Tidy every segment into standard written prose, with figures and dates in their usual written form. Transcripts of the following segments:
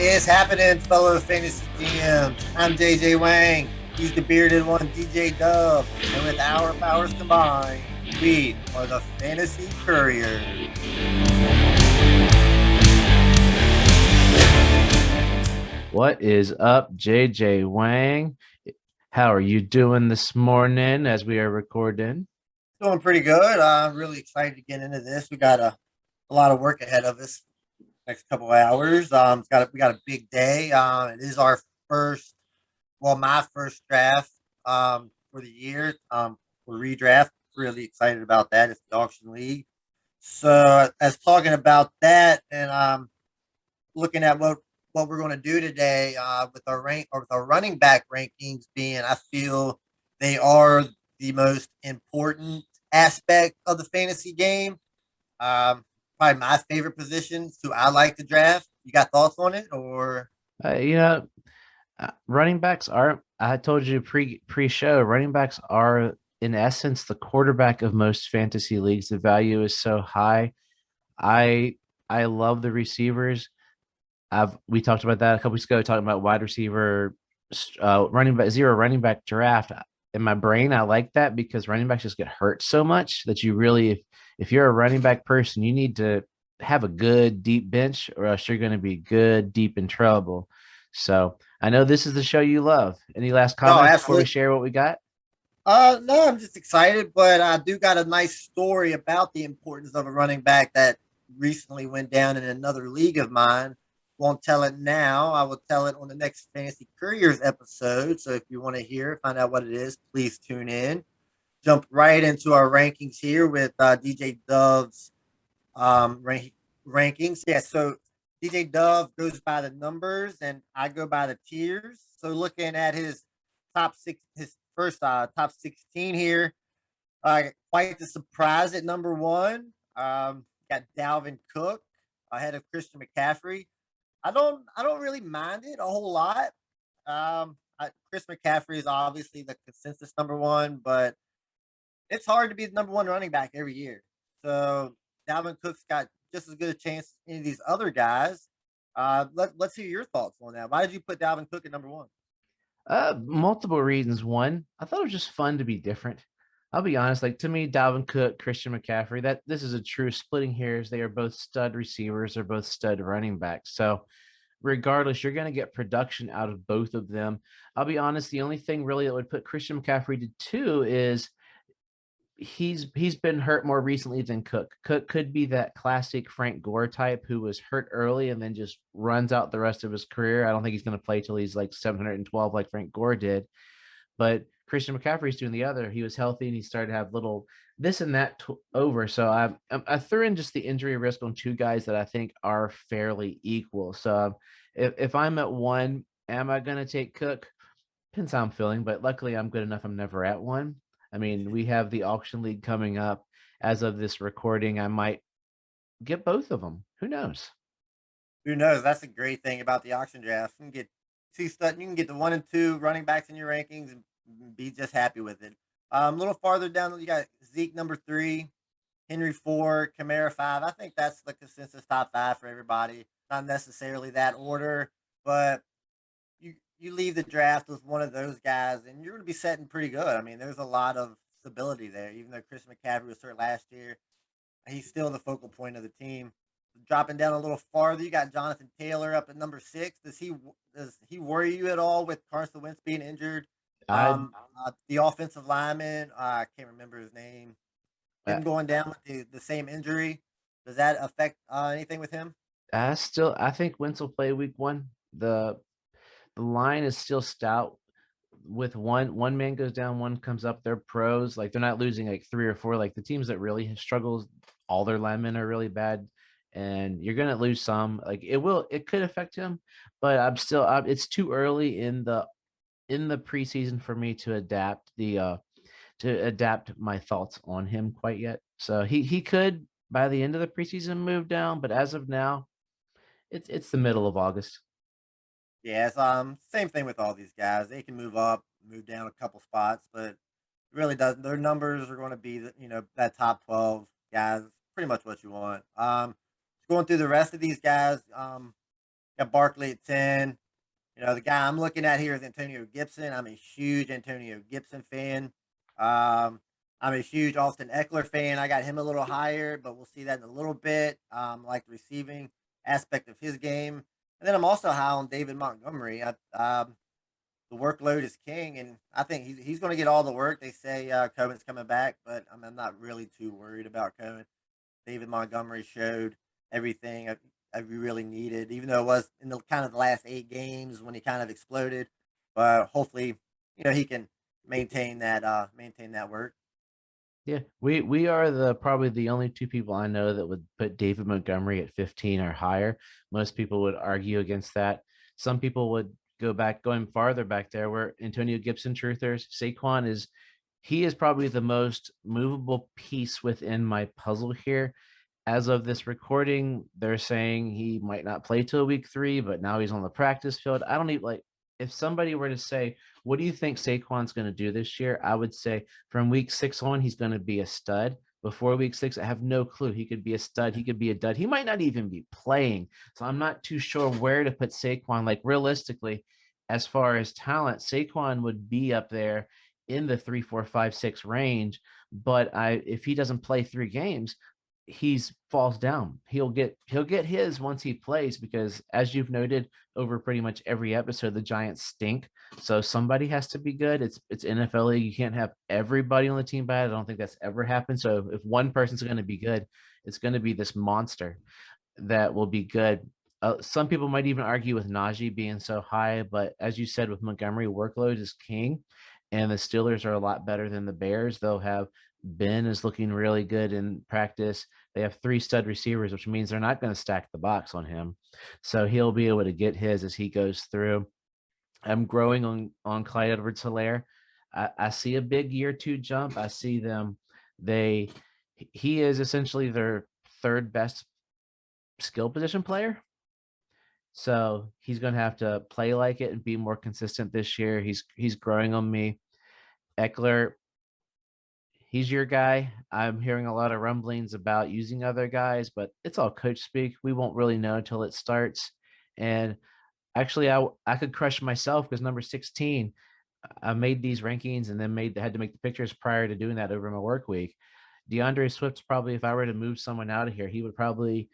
is happening, fellow fantasy GMs? I'm JJ Wang. He's the bearded one, DJ Dub. And with our powers combined, we are the Fantasy Couriers. What is up, JJ Wang? How are you doing this morning as we are recording? Doing pretty good. I'm really excited to get into this. We got a lot of work ahead of us next couple of hours. We got a big day. It is our first, my first draft for the year. For redraft. Really excited about that. It's the auction league. So as talking about that and looking at what we're going to do today with our running back rankings being, I feel they are the most important aspect of the fantasy game. Probably my favorite positions. Who I like to draft. You got thoughts on it, or Uh, you know, Running backs are. I told you pre-show. Running backs are, in essence, the quarterback of most fantasy leagues. The value is so high. I I love the receivers. We talked about that a couple weeks ago, talking about wide receiver, running back zero running back draft. In my brain, I like that because running backs just get hurt so much that you really, if you're a running back person, you need to have a good deep bench, or else you're going to be good deep in trouble. So I know this is the show you love. Any last no? comments before we Absolutely. share what we got? No, I'm just excited, but I do got a nice story about the importance of a running back that recently went down in another league of mine. Won't tell it now. I will tell it on the next Fantasy Couriers episode. So if you want to hear, find out what it is, please tune in. Jump right into our rankings here with DJ Dove's rankings. Yeah, so DJ Dove goes by the numbers, and I go by the tiers. So looking at his top six, his first top 16 here, quite the surprise at number one. Got Dalvin Cook ahead of Christian McCaffrey. I don't really mind it a whole lot. Chris McCaffrey is obviously the consensus number one, but it's hard to be the number one running back every year. So Dalvin Cook's got just as good a chance as any of these other guys. Let's hear your thoughts on that. Why did you put Dalvin Cook at number one? Multiple reasons. One, I thought it was just fun to be different. I'll be honest, like to me, Dalvin Cook, Christian McCaffrey, that this is a true splitting hairs. They are both stud receivers, they're both stud running backs. So regardless, you're going to get production out of both of them. I'll be honest, the only thing really that would put Christian McCaffrey to two is he's been hurt more recently than Cook. Cook could be that classic Frank Gore type who was hurt early and then just runs out the rest of his career. I don't think he's going to play till he's like 712 like Frank Gore did. But Christian McCaffrey's doing the other. He was healthy and he started to have little this and that over. So I threw in just the injury risk on two guys that I think are fairly equal. So if I'm at one, am I going to take Cook? Depends how I'm feeling, but luckily I'm good enough. I'm never at one. I mean, we have the auction league coming up. As of this recording, I might get both of them. Who knows? Who knows? That's a great thing about the auction draft. You can get two stud. You can get the one and two running backs in your rankings and be just happy with it. A little farther down, you got Zeke number three, Henry four, Kamara five. I think that's the consensus top five for everybody. Not necessarily that order, but you leave the draft with one of those guys, and you're going to be setting pretty good. I mean, there's a lot of stability there. Even though Chris McCaffrey was hurt last year, he's still the focal point of the team. Dropping down a little farther, you got Jonathan Taylor up at number six. Does he worry you at all with Carson Wentz being injured? I The offensive lineman, I can't remember his name. uh, Him going down with the same injury. Does that affect anything with him? I think Wentz will play week one. The line is still stout. With one man goes down, one comes up. They're pros. Like they're not losing like three or four. Like the teams that really struggle, all their linemen are really bad, and you're gonna lose some. Like it could affect him, but it's too early in the preseason for me to adapt my thoughts on him quite yet. So he could by the end of the preseason move down, but as of now, it's the middle of August. Yeah, it's same thing with all these guys. They can move up, move down a couple spots, but it really doesn't. Their numbers are going to be that top 12 guys, pretty much what you want. Going through the rest of these guys. Got Barkley at 10. The guy I'm looking at here is Antonio Gibson. I'm a huge Antonio Gibson fan. I'm a huge Austin Eckler fan. I got him a little higher, but we'll see that in a little bit. Like the receiving aspect of his game. And then I'm also high on David Montgomery. The workload is king, and I think he's going to get all the work. They say Cohen's coming back, but I'm not really too worried about Cohen. David Montgomery showed everything I really needed, even though it was in the kind of the last 8 games when he kind of exploded. But hopefully, he can maintain that work. Yeah, we are probably the only two people I know that would put David Montgomery at 15 or higher. Most people would argue against that. Some people would going farther back there where Antonio Gibson truthers. He is probably the most movable piece within my puzzle here. As of this recording, they're saying he might not play till week 3, but now he's on the practice field. I don't even like if somebody were to say, what do you think Saquon's going to do this year? I would say from week 6 on, he's going to be a stud. Before week 6, I have no clue. He could be a stud. He could be a dud. He might not even be playing. So I'm not too sure where to put Saquon. Like realistically, as far as talent, Saquon would be up there in the 3, 4, 5, 6 range. But if he doesn't play 3 games, he's falls down. He'll get his once he plays because as you've noted over pretty much every episode, the Giants stink. So somebody has to be good. It's NFL league. You can't have everybody on the team bad. I don't think that's ever happened. So if one person's going to be good, it's going to be this monster that will be good. Some people might even argue with Najee being so high, but as you said, with Montgomery, workload is king, and the Steelers are a lot better than the Bears. They'll have Ben is looking really good in practice. They have 3 stud receivers, which means they're not going to stack the box on him. So he'll be able to get his as he goes through. I'm growing on Clyde Edwards-Helaire. I see a big year 2 jump. I see them. He is essentially their 3rd best skill position player. So he's going to have to play like it and be more consistent this year. He's growing on me. Eckler, he's your guy. I'm hearing a lot of rumblings about using other guys, but it's all coach speak. We won't really know until it starts. And actually, I could crush myself because number 16, I made these rankings and then had to make the pictures prior to doing that over my work week. DeAndre Swift's probably, if I were to move someone out of here, he would probably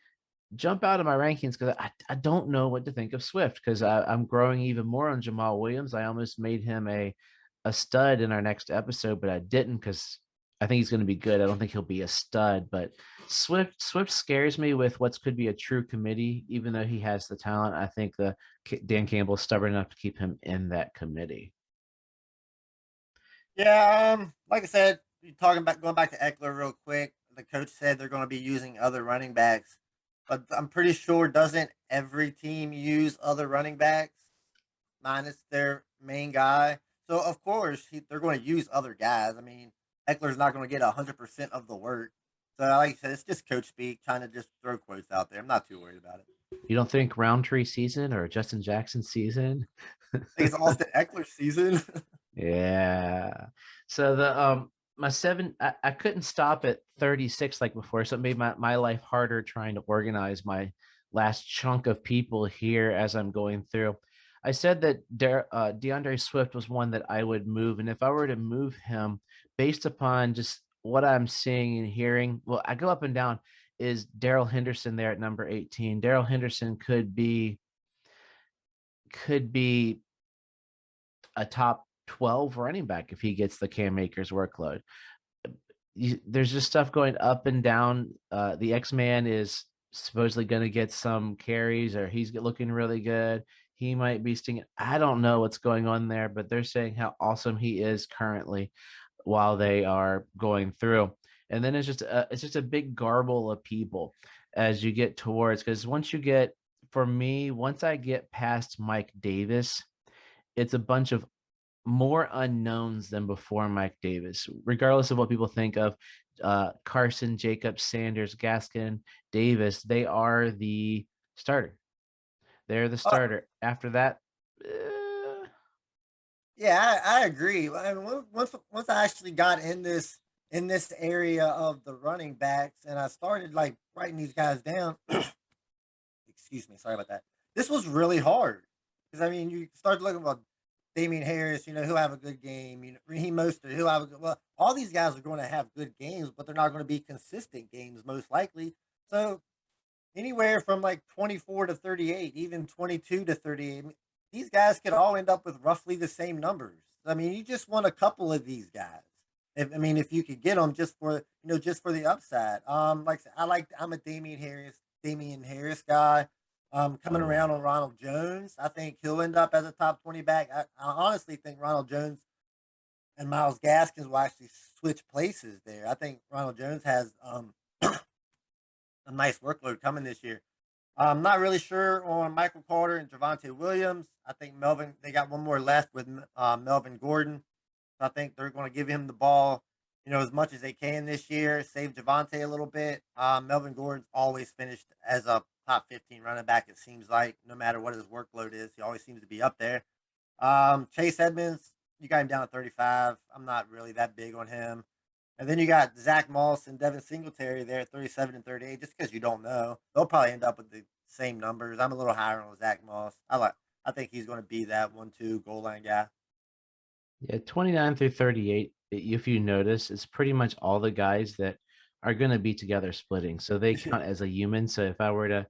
jump out of my rankings because I don't know what to think of Swift because I'm growing even more on Jamal Williams. I almost made him a stud in our next episode, but I didn't because I think he's going to be good. I don't think he'll be a stud, but Swift scares me with what could be a true committee, even though he has the talent. I think Dan Campbell is stubborn enough to keep him in that committee. Yeah, like I said, you're talking about going back to Eckler real quick. The coach said they're going to be using other running backs, but I'm pretty sure doesn't every team use other running backs minus their main guy? So of course they're going to use other guys. I mean, Eckler's not going to get 100% of the work. So like I said, it's just coach speak, trying to just throw quotes out there. I'm not too worried about it. You don't think Roundtree season or Justin Jackson season? I think it's Austin Eckler season. Yeah. So my 7 I couldn't stop at 36 like before, so it made my life harder trying to organize my last chunk of people here as I'm going through. I said that DeAndre Swift was one that I would move, and if I were to move him based upon just what I'm seeing and hearing, well, I go up and down. Is Daryl Henderson there at number 18? Daryl Henderson could be a top 12 running back if he gets the Cam Akers workload. There's just stuff going up and down. The X-Man is supposedly going to get some carries, or he's looking really good. He might be stinging. I don't know what's going on there, but they're saying how awesome he is currently while they are going through. And then it's just a big garble of people as you get towards, because once I get past Mike Davis, it's a bunch of more unknowns than before Mike Davis, regardless of what people think of Carson, Jacobs, Sanders, Gaskin, Davis. They are the starter. They're the starter. After that, Yeah, I agree. I mean, once I actually got in this area of the running backs, and I started like writing these guys down. Excuse me, sorry about that. this was really hard because I mean, you start looking about Damian Harris. He'll have a good game. Raheem Mostert, he'll have a good. Well, all these guys are going to have good games, but they're not going to be consistent games most likely. So anywhere from like 24 to 38, even 22 to 38. I mean, these guys could all end up with roughly the same numbers. I mean, you just want a couple of these guys. If you could get them just for the upside. Like I said, I'm a Damian Harris guy. Coming Oh yeah. around on Ronald Jones, I think he'll end up as a top 20 back. I honestly think Ronald Jones and Miles Gaskins will actually switch places there. I think Ronald Jones has a nice workload coming this year. I'm not really sure on Michael Carter and Javonte Williams. I think they got one more left with Melvin Gordon. So I think they're going to give him the ball, as much as they can this year, save Javonte a little bit. Melvin Gordon's always finished as a top 15 running back, it seems like, no matter what his workload is. He always seems to be up there. Chase Edmunds, you got him down at 35. I'm not really that big on him. And then you got Zach Moss and Devin Singletary there at 37 and 38, just because you don't know. They'll probably end up with the same numbers. I'm a little higher on Zach Moss. I think he's going to be that 1-2 goal line guy. Yeah, 29 through 38, if you notice, it's pretty much all the guys that are going to be together splitting. So they count as a human. So if I were to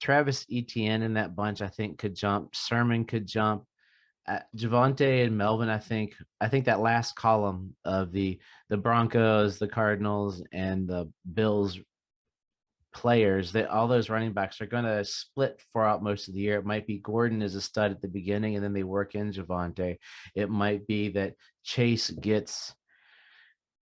Travis Etienne in that bunch, I think could jump. Sermon could jump. Javonte and Melvin, I think that last column of the Broncos, the Cardinals, and the Bills players, that all those running backs are going to split throughout most of the year. It might be Gordon is a stud at the beginning, and then they work in Javonte. It might be that Chase gets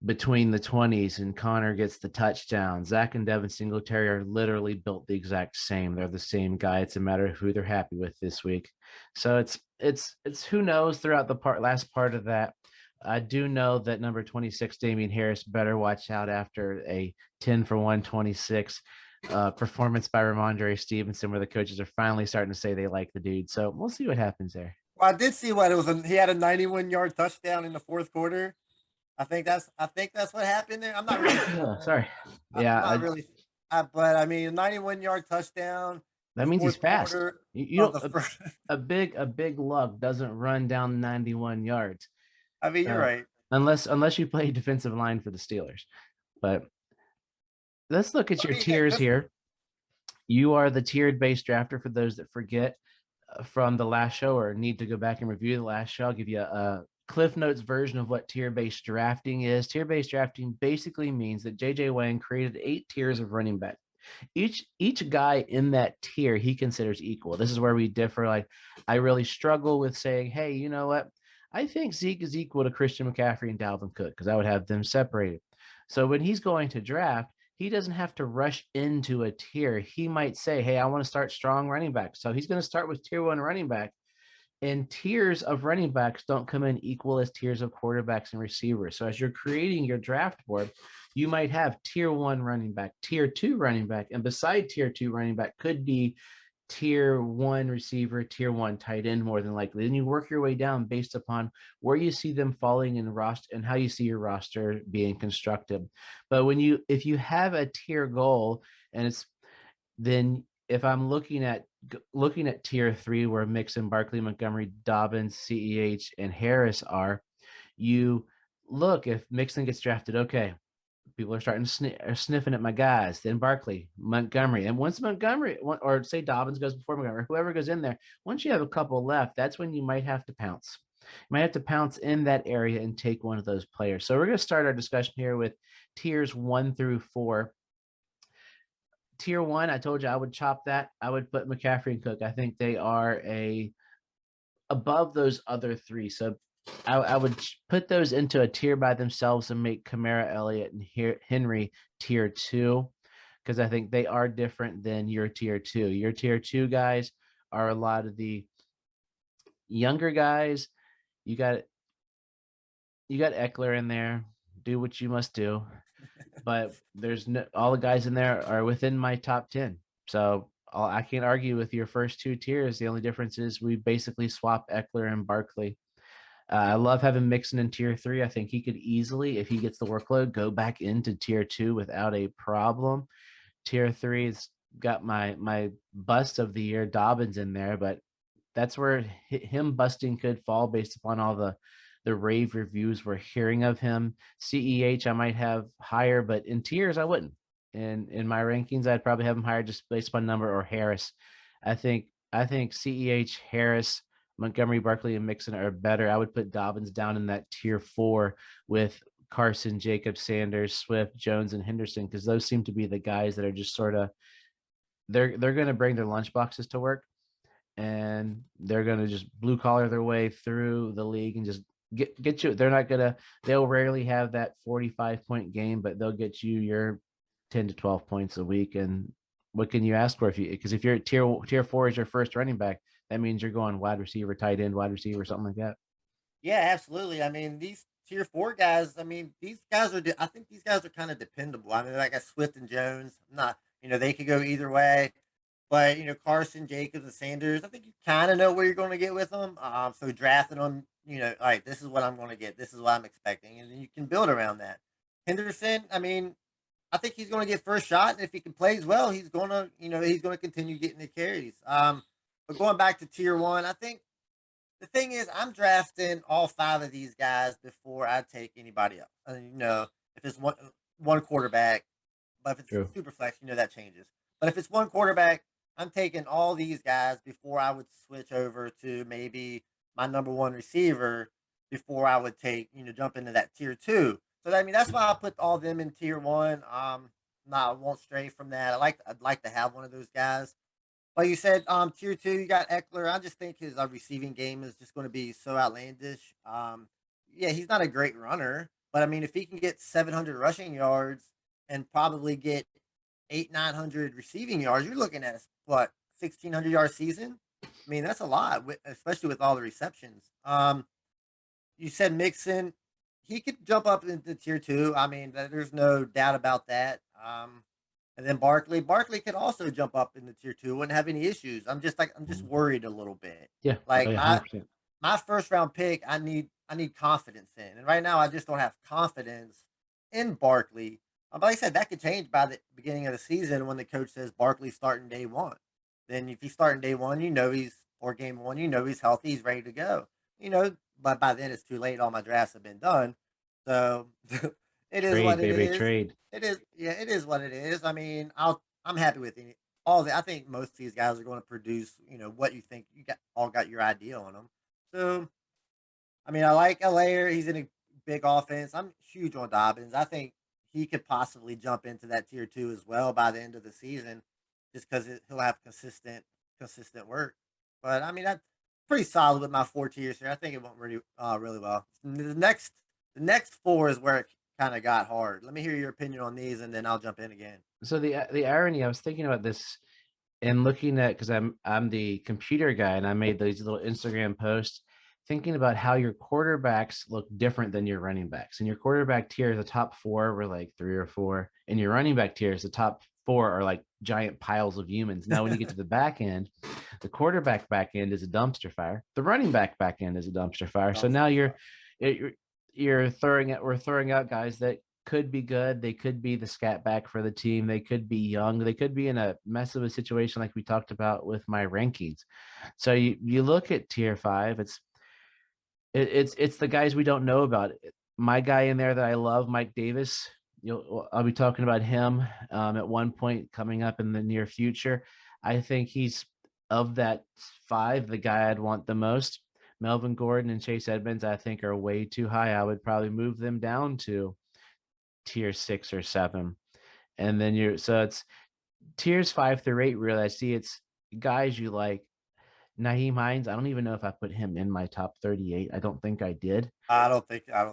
between the 20s and Connor gets the touchdown. Zach and Devin Singletary are literally built the exact same. They're the same guy. It's a matter of who they're happy with this week. So it's who knows throughout the last part of that. I do know that number 26, Damian Harris, better watch out after a 10 for 126 performance by Ramondre Stevenson, where the coaches are finally starting to say they like the dude. So we'll see what happens there. Well, I did see what it was. He had a 91-yard touchdown in the fourth quarter. I think that's what happened there. I'm not really Oh, sure. sorry. I'm Yeah, not really, but I mean, a 91-yard touchdown in that the means he's fourth fast. quarter You of don't the first. a big lug doesn't run down 91 yards. I mean, you're So right. unless you play defensive line for the Steelers. But let's look at I your mean, yeah, tiers good. here. You are the tiered based drafter for those that forget from the last show or need to go back and review the last show. I'll give you a Cliff Notes version of what tier based drafting is. Tier based drafting basically means that JJ Wang created 8 tiers of running back. Each guy in that tier he considers equal. This is where we differ. Like, I really struggle with saying, hey, you know what? I think Zeke is equal to Christian McCaffrey and Dalvin Cook because I would have them separated. So when he's going to draft, he doesn't have to rush into a tier. He might say, hey, I want to start strong running back. So he's going to start with tier 1 running back. And tiers of running backs don't come in equal as tiers of quarterbacks and receivers. So as you're creating your draft board, you might have tier 1 running back, tier 2 running back, and beside tier 2 running back could be tier 1 receiver, tier 1 tight end, more than likely. Then you work your way down based upon where you see them falling in roster and how you see your roster being constructed. But if you have a tier goal, and it's then if I'm looking at tier 3 where Mixon, Barkley, Montgomery, Dobbins, CEH, and Harris are, you look, if Mixon gets drafted, okay, people are starting to sniffing at my guys. Then Barkley, Montgomery, and once Montgomery, or say Dobbins goes before Montgomery, whoever goes in there, once you have a couple left, that's when you might have to pounce. You might have to pounce in that area and take one of those players. So we're going to start our discussion here with tiers 1 through 4. Tier 1, I told you I would chop that. I would put McCaffrey and Cook. I think they are above those other 3. So I would put those into a tier by themselves and make Kamara, Elliott, and Henry tier 2 because I think they are different than your tier 2. Your tier 2 guys are a lot of the younger guys. You got Eckler in there. Do what you must do. But all the guys in there are within my top 10. So I can't argue with your first 2 tiers. The only difference is we basically swap Eckler and Barkley. I love having Mixon in tier 3. I think he could easily, if he gets the workload, go back into tier 2 without a problem. Tier 3 is got my bust of the year Dobbins in there, but that's where him busting could fall based upon all the rave reviews we're hearing of him. CEH I might have higher, but in tiers I wouldn't. In my rankings, I'd probably have him higher just based upon number, or Harris. I think CEH, Harris, Montgomery, Barkley, and Mixon are better. I would put Dobbins down in that tier 4 with Carson, Jacobs, Sanders, Swift, Jones, and Henderson, because those seem to be the guys that are just sort of they're going to bring their lunch boxes to work, and they're going to just blue collar their way through the league and just get you. They'll rarely have that 45-point game, but they'll get you your 10 to 12 points a week. And what can you ask for because if you're at tier 4 is your first running back, that means you're going wide receiver, tight end, wide receiver, something like that. Yeah, absolutely. I mean, these tier 4 guys. I mean, these guys are. I think these guys are kind of dependable. I mean, like a Swift and Jones. Not, they could go either way. But Carson, Jacobs, and Sanders. I think you kind of know where you're going to get with them. So drafting them, all right, this is what I'm going to get. This is what I'm expecting, and then you can build around that. Henderson. I mean, I think he's going to get first shot, and if he can plays well, he's going to, he's going to continue getting the carries. But going back to tier 1, I think the thing is, I'm drafting all 5 of these guys before I take anybody else. If it's one quarterback, but if it's True. super flex, that changes. But if it's one quarterback, I'm taking all these guys before I would switch over to maybe my number 1 receiver before I would jump into that tier 2. So I mean, that's why I put all them in tier 1. No, I won't stray from that. I'd like to have one of those guys. Like you said, tier 2, you got Eckler. I just think his receiving game is just going to be so outlandish. Yeah, he's not a great runner, but I mean, if he can get 700 rushing yards and probably get 900 receiving yards, you're looking at what 1,600-yard season. I mean, that's a lot, especially with all the receptions. You said Mixon, he could jump up into tier 2. I mean, there's no doubt about that. And then Barkley could also jump up into tier 2, wouldn't have any issues. I'm just Mhm. worried a little bit. Yeah. Oh, Like yeah, 100%. my first round pick, I need confidence in, and right now I just don't have confidence in Barkley. But like I said, that could change by the beginning of the season when the coach says Barkley's starting day 1. Then if he's starting day 1, or game 1, he's healthy, he's ready to go. But by then it's too late. All my drafts have been done, so it is what Trade, it baby, is. trade. It is, yeah, it is what it is. I mean, I'm happy with it. All the I think most of these guys are going to produce. What you think got your idea on them. So I mean, I like Alaire. He's in a big offense. I'm huge on Dobbins. I think he could possibly jump into that tier 2 as well by the end of the season, just because he'll have consistent work. But I mean, that's pretty solid with my 4 tiers here. I think it went really well. The next 4 is where it kind of got hard. Let me hear your opinion on these, and then I'll jump in again. So the irony, I was thinking about this and looking at, because I'm the computer guy, and I made these little Instagram posts thinking about how your quarterbacks look different than your running backs. And your quarterback tier, the top 4 were like 3 or 4, and your running back tiers, the top 4 are like giant piles of humans. Now, when you get to the back end, the quarterback back end is a dumpster fire. The running back end is a dumpster fire. So now you're we're throwing out guys that could be good. They could be the scat back for the team. They could be young. They could be in a mess of a situation like we talked about with my rankings. So you look at tier 5. It's the guys we don't know about. My guy in there that I love, Mike Davis. I'll be talking about him at one point coming up in the near future. I think he's, of that 5, the guy I'd want the most. Melvin Gordon and Chase Edmunds, I think, are way too high. I would probably move them down to tier 6 or 7. And then it's tiers 5 through 8. Really, I see it's guys you like. Naheem Hines, I don't even know if I put him in my top 38. I don't think I did, I don't think so. I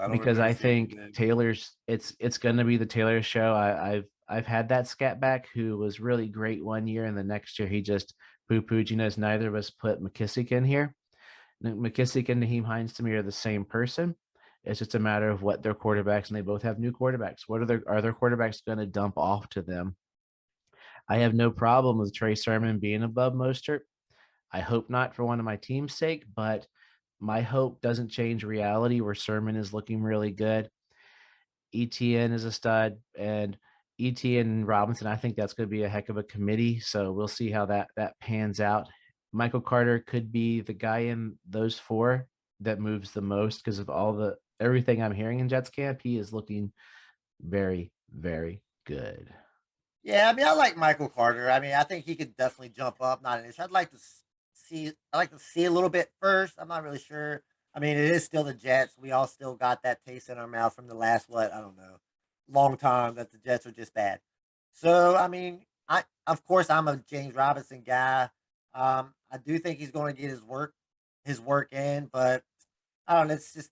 don't because remember I seeing you think then. it's going to be the Taylor show. I've had that scat back who was really great one year, and the next year he just poo-pooed. Neither of us put McKissick in here. McKissick and Naheem Hines to me are the same person. It's just a matter of what their quarterbacks, and they both have new quarterbacks. What are their quarterbacks going to dump off to them? I have no problem with Trey Sermon being above Mostert. I hope not for one of my team's sake, but my hope doesn't change reality where Sermon is looking really good. ETN is a stud, and Etienne and Robinson, I think that's going to be a heck of a committee. So we'll see how that pans out. Michael Carter could be the guy in those four that moves the most because of everything I'm hearing in Jets camp. He is looking very, very good. Yeah, I mean, I like Michael Carter. I mean, I think he could definitely jump up. Not an issue. I'd like to see a little bit first. I'm not really sure. I mean, it is still the Jets. We all still got that taste in our mouth from the last I don't know, long time that the Jets are just bad. So, I mean, I of course I'm a James Robinson guy. I do think he's going to get his work in, but I don't know. It's just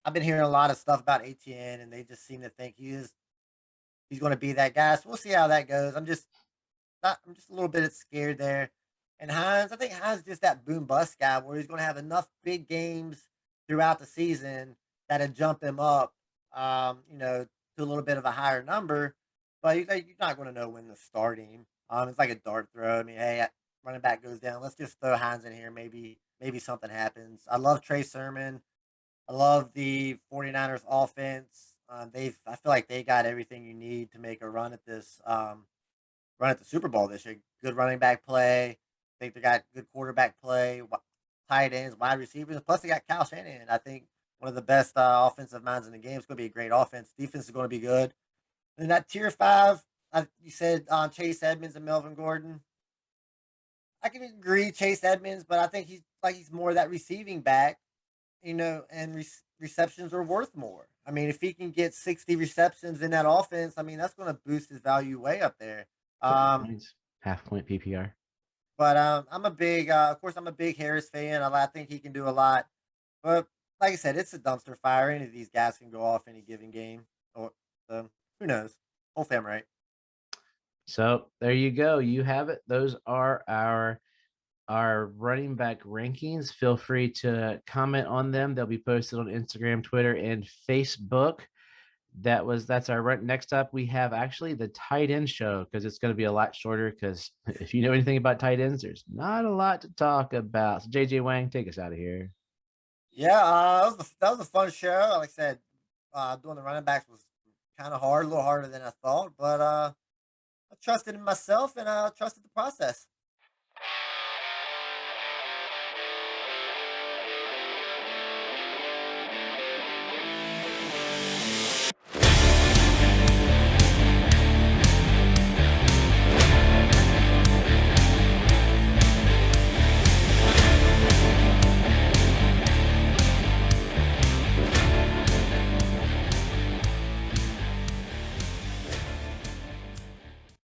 I've been hearing a lot of stuff about ATN, and they just seem to think he's going to be that guy. So we'll see how that goes. I'm just a little bit scared there. And Hines, I think Hines is just that boom bust guy where he's going to have enough big games throughout the season that'll jump him up, to a little bit of a higher number. But you're not going to know when to start him. It's like a dart throw. I mean, hey, running back goes down. Let's just throw Hines in here. Maybe something happens. I love Trey Sermon. I love the 49ers offense. I feel like they got everything you need to make a run at this. Run at the Super Bowl this year. Good running back play. I think they got good quarterback play, tight ends, wide receivers. Plus, they got Kyle Shanahan. I think one of the best offensive minds in the game. It's going to be a great offense. Defense is going to be good. And that tier five, you said Chase Edmunds and Melvin Gordon. I can agree Chase Edmunds, but I think he's more of that receiving back, and receptions are worth more. I mean, if he can get 60 receptions in that offense, I mean, that's going to boost his value way up there. Triple Um, points, half point PPR. but of course, I'm a big Harris fan. I think he can do a lot. But like I said, it's a dumpster fire. Any of these guys can go off any given game. Or who knows? Both them right. So there you go. You have it. Those are our running back rankings. Feel free to comment on them. They'll be posted on Instagram, Twitter, and Facebook. That's our run. Next up, we have actually the tight end show because it's going to be a lot shorter. Because if you know anything about tight ends, there's not a lot to talk about. So JJ Wang, take us out of here. Yeah, that was a fun show. Like I said, doing the running backs was kind of hard, a little harder than I thought. But I trusted in myself and I trusted the process.